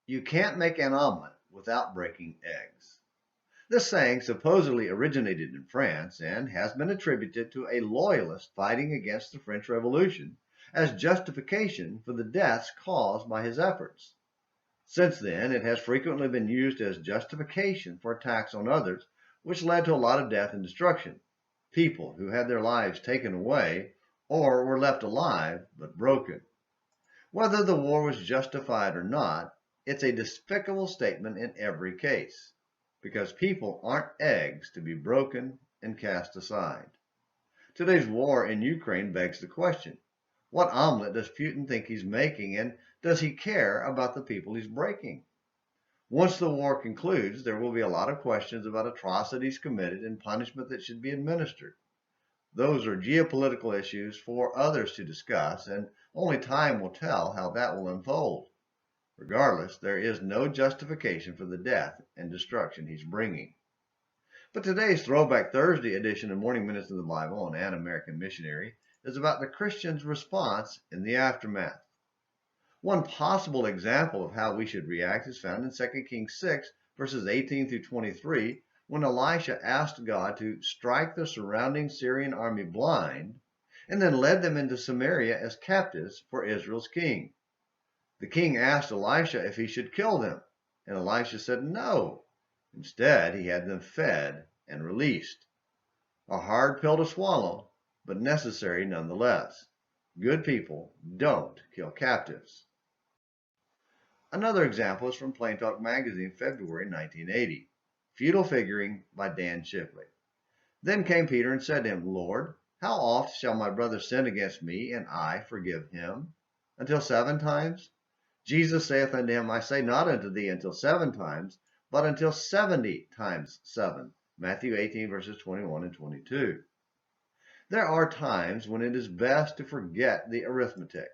You can't make an omelet without breaking eggs. This saying supposedly originated in France and has been attributed to a loyalist fighting against the French Revolution as justification for the deaths caused by his efforts. Since then, it has frequently been used as justification for attacks on others, which led to a lot of death and destruction. People who had their lives taken away or were left alive but broken. Whether the war was justified or not, it's a despicable statement in every case, because people aren't eggs to be broken and cast aside. Today's war in Ukraine begs the question, what omelet does Putin think he's making, and does he care about the people he's breaking? Once the war concludes, there will be a lot of questions about atrocities committed and punishment that should be administered. Those are geopolitical issues for others to discuss, and only time will tell how that will unfold. Regardless, there is no justification for the death and destruction he's bringing. But today's Throwback Thursday edition of Morning Minutes in the Bible on An American Missionary is about the Christian's response in the aftermath. One possible example of how we should react is found in 2 Kings 6, verses 18 through 23, when Elisha asked God to strike the surrounding Syrian army blind, and then led them into Samaria as captives for Israel's king. The king asked Elisha if he should kill them, and Elisha said no. Instead, he had them fed and released. A hard pill to swallow, but necessary nonetheless. Good people don't kill captives. Another example is from Plain Talk Magazine, February 1980. Futile Figuring by Dan Shipley. Then came Peter and said to him, Lord, how oft shall my brother sin against me, and I forgive him? Until 7 times? Jesus saith unto him, I say not unto thee until 7 times, but until 70 times 7. Matthew 18, verses 21 and 22. There are times when it is best to forget the arithmetic.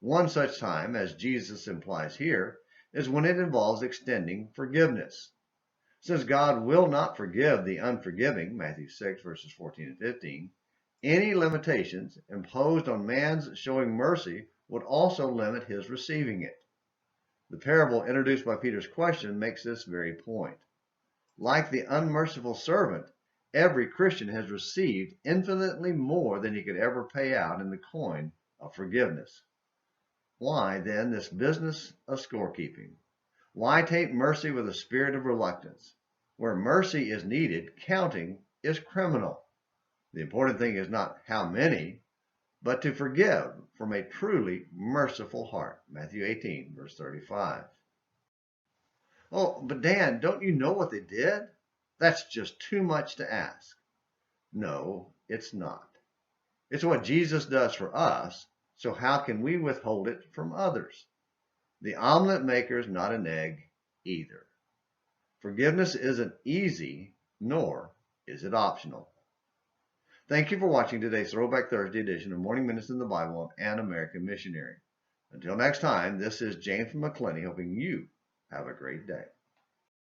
One such time, as Jesus implies here, is when it involves extending forgiveness. Since God will not forgive the unforgiving, Matthew 6, verses 14 and 15, any limitations imposed on man's showing mercy would also limit his receiving it. The parable introduced by Peter's question makes this very point. Like the unmerciful servant, every Christian has received infinitely more than he could ever pay out in the coin of forgiveness. Why, then, this business of scorekeeping? Why taint mercy with a spirit of reluctance? Where mercy is needed, counting is criminal. The important thing is not how many, but to forgive from a truly merciful heart. Matthew 18, verse 35. Oh, but Dan, don't you know what they did? That's just too much to ask. No, it's not. It's what Jesus does for us, so how can we withhold it from others? The omelet maker is not an egg either. Forgiveness isn't easy, nor is it optional. Thank you for watching today's Throwback Thursday edition of Morning Minutes in the Bible on An American Missionary. Until next time, this is James from McClenny hoping you have a great day.